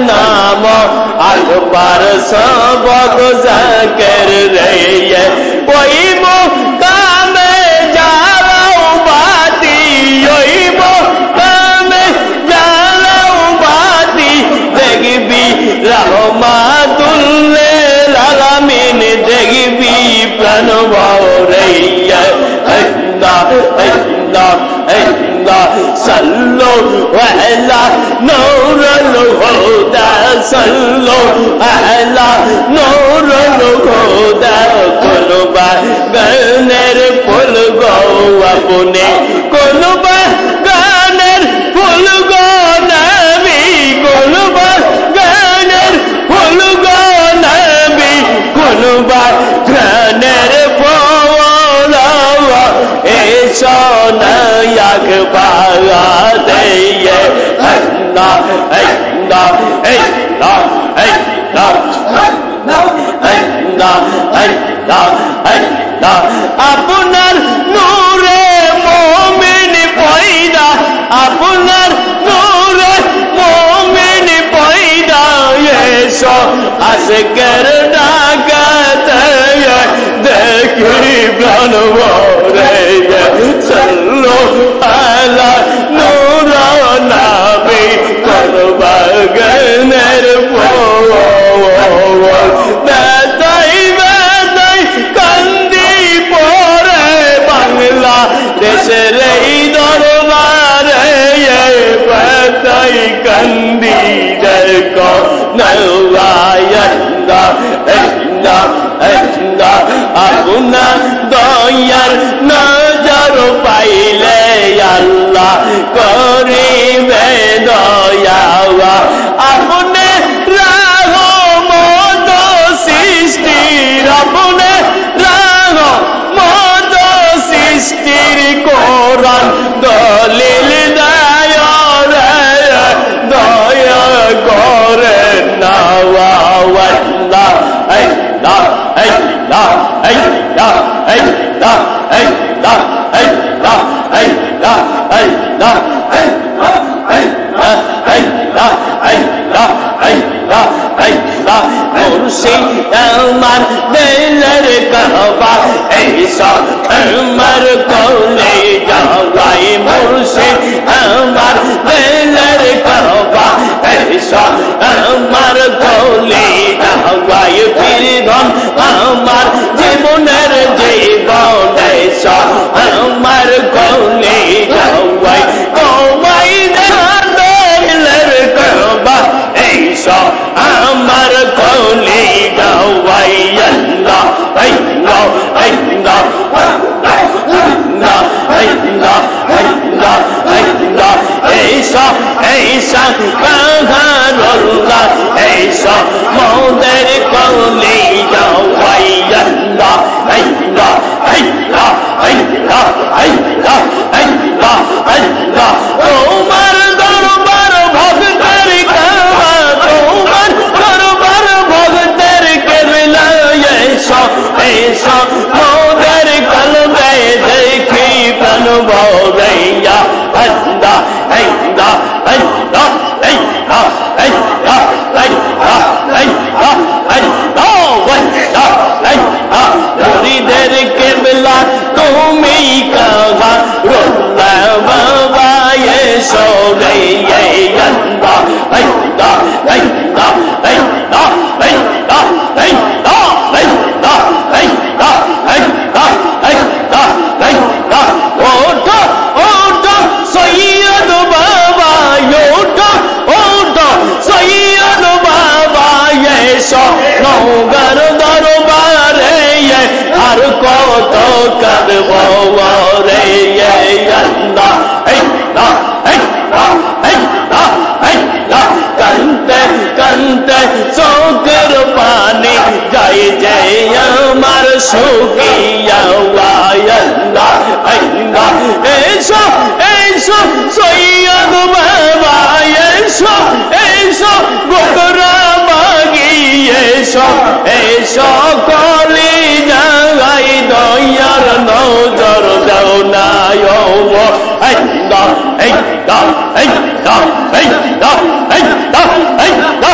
नाम अकबर सबक जाकर रहे कोई मुकाम जाओ बाती वही मुकाम जाओ बाती देखबी रहमतुल्लिल आलामीन देखबी प्राण भरे सल्लो अला नूरुल हुदा सल्लो अला नूरुल हुदा कुलबा गनेर फुल गो अपने कुलबा गनेर फुल गो नबी कुलबा गनेर फुल गो नबी कुलबा गनेर सोनयक बागा दे अल्लाह अल्लाह अल्लाह अल्लाह अल्लाह अल्लाह अल्लाह আপনার নূরে মুমিন পয়দা আপনার নূরে মুমিন পয়দা এসো আজকের ডাকতে দেখি প্রাণ ভরে सल्लो अला नूर नबी कुलबा गनेर बेताई बेताई कांदी परे बांगला देशेर এই দরবারে बेताई कांदी देखो नवायंदा अल्लाह अल्लाह अपना दयार नजर पाइले अल्लाह करिबे दया अपने रहमत सृष्टिर अपने रहमत सृष्टिर कुरान दलिल दया दया करे नवा अल्लाह अल्लाह अल्लाह अल्लाह अल्लाह अल्लाह अल्लाह अल्लाह अल्लाह मुर्शिद अमर दिलर कहवा ऐसा अमर को ले जावाई मुर्शिद अमर दिलर कहवा ऐसा अमर को ले जावाई फिर धन अमर জীবনের জীবন ऐसा अमर को ले जावाई कोई दिलर कहवा ऐसा अमर को ले जावाई अल्लाह अल्लाह अल्लाह अल्लाह अल्लाह अल्लाह ऐसा ऐसा कहरुल्लाह ऐसा मौदर को ले जावाई अल्लाह अल्लाह अल्लाह अल्लाह अल्लाह अल्लाह अल्लाह उमर दरबार भक्तर कहवा उमर दरबार भक्तर केबला ऐसा ऐसा मौदर कलबे देखी प्राण भरैया अल्लाह अल्लाह अल्लाह अल्लाह अल्लाह अल्लाह अल्लाह अल्लाह अल्लाह मुरीदेर केबला তুমি कहा रोला बाबा ये सो गई अल्लाह अल्लाह अल्लाह अल्लाह अल्लाह अल्लाह अल्लाह अल्लाह अल्लाह अल्लाह अल्लाह ओठो ओठो सैयद बाबा ओठो ओठो सैयद बाबा ये सो नौगर दरबारे আর কত কাঁদব রে আল্লাহ আল্লাহ আল্লাহ আল্লাহ আল্লাহ কাঁদতে কাঁদতে চোখের পানি যায় যে আমার শুকিয়া আল্লাহ আল্লাহ এসো এসো সৈয়দ বাবা এসো এসো গোকরা মাগি এসো এসো কলি জাগাই দয়ার নজর দাও না আল্লাহ আল্লাহ আল্লাহ আল্লাহ আল্লাহ আল্লাহ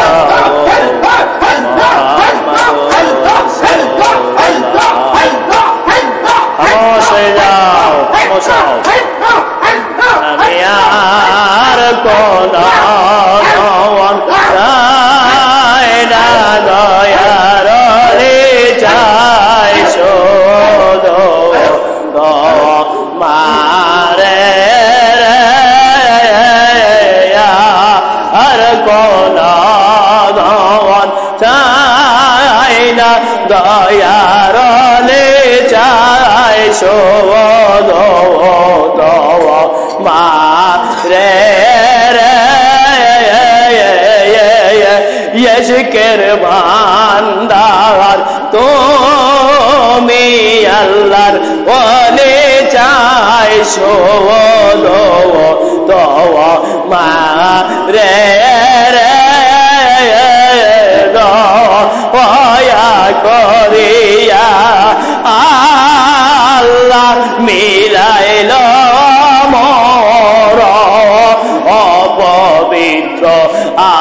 দয়ারলে চাই শোধ মা রে ইশকের ভান্ডার তুমি আল্লাহর ওলি চাই শোধ মা রে দয়া করিয়া আল্লাহ মিলাইল মোর অপবিত্র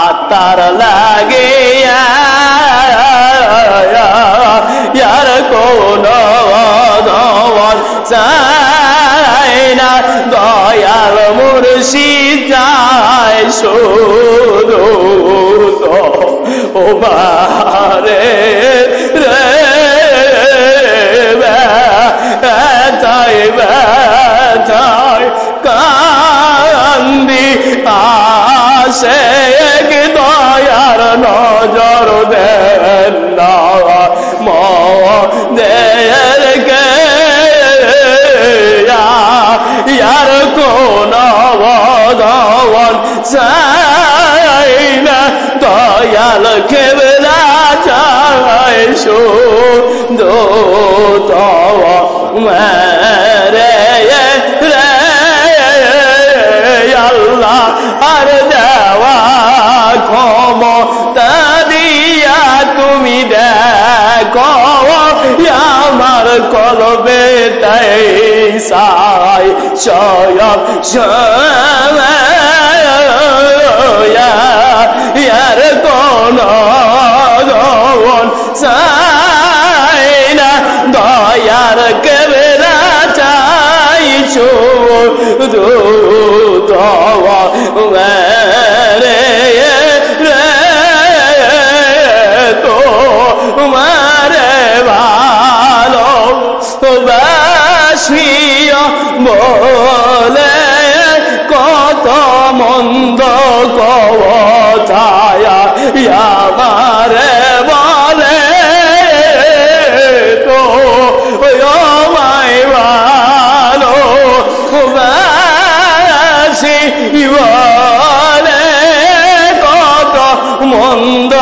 আত্মার লাগিয়া ইয়ার কোন দওয়ার চাই না দয়াল মুর্শিদ চাই শুধু ও মারে রে ব্যথায় ব্যথায় কান্দি আসে এক দয়ার নজর দেন না মোদের কে ইয়ার কোন বদন চাই না দয়াল কেবলা চাই শুধু মেরে রে আল্লাহ আর দেওয়া ক্ষমতা দিয়া তুমি দেখো আমার কলবে তাই সাই স্বয়ং ইয়ার কোন গন চাই না দয়ার কেবলা চাই শুধু রে তো মারে ভালো বাসিয়া বলে কত মন্দ কথায়া আমারে বলে তো মাই ভালো বাসি বলে কত মন্দ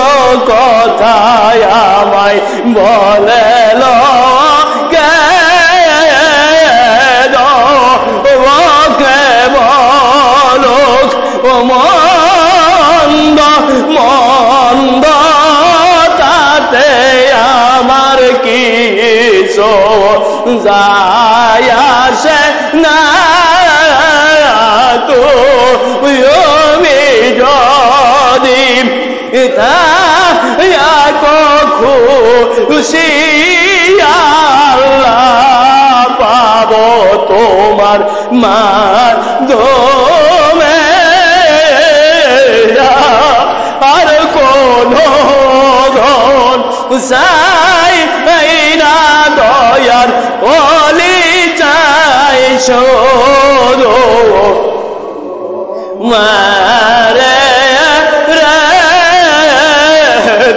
কথায় আমায় বলে মন্দ মন্দ তাতে আমার কিছু যায় আসে না তো আমি যদি খুশি আল্লাহ পাবো তোমার মাধ্যমে আর কোন ধন চাই না দয়ার ওলি চাই শুধু মারে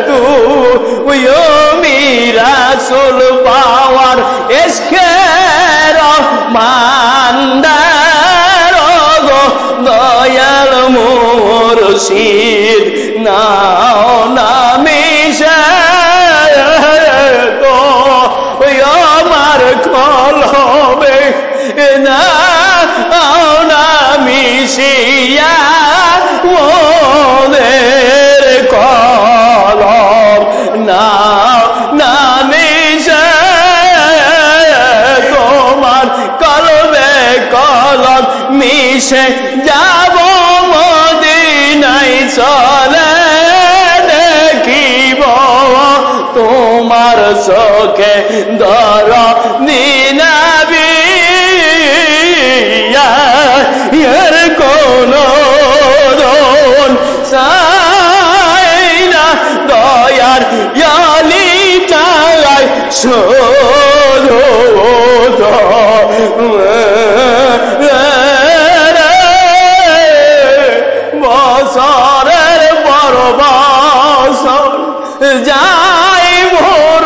তুই রাসূল পাওয়ার ইশকের মান্দার গো দয়াল মুর্শিদ নাও নামিশে তো আমার কলবে নাও নামিশিয়া ওদের কলম নাও নামিশে তোমার কলবে কলম মিশে যাব মদিনায় চলে দেখিব তোমার চোখে দরদি নবী এর কোন দন চাই না দয়ার ইয়ালি চাই শুধু বছরের পর বছর যাই ভোর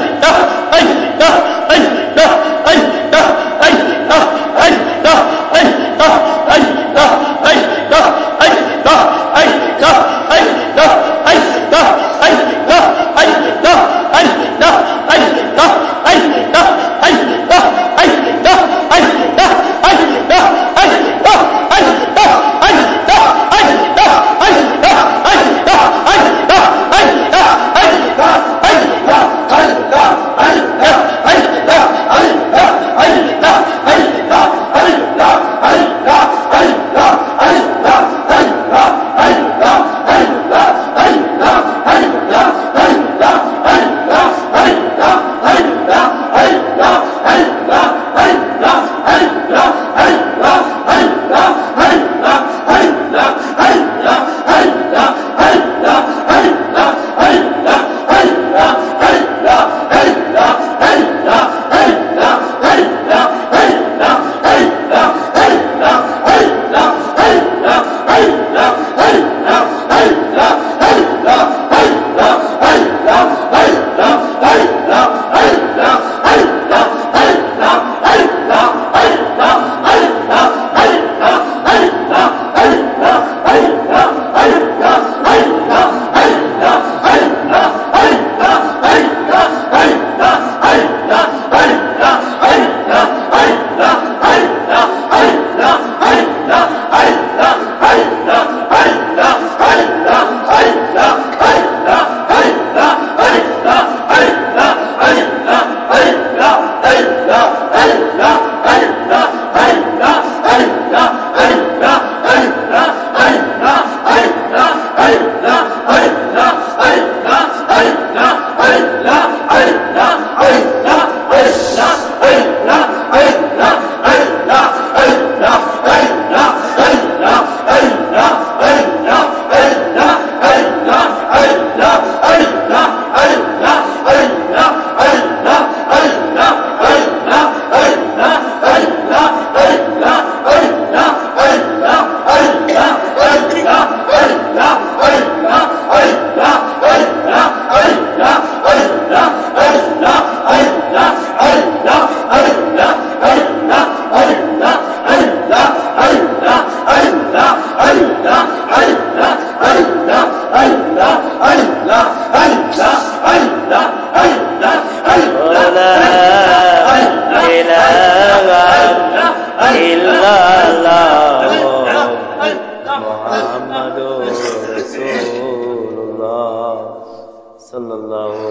সাল্লাল্লাহু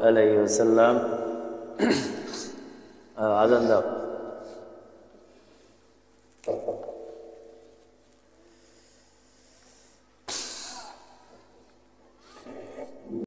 আলাইহি ওয়াসাল্লাম আজান দাও।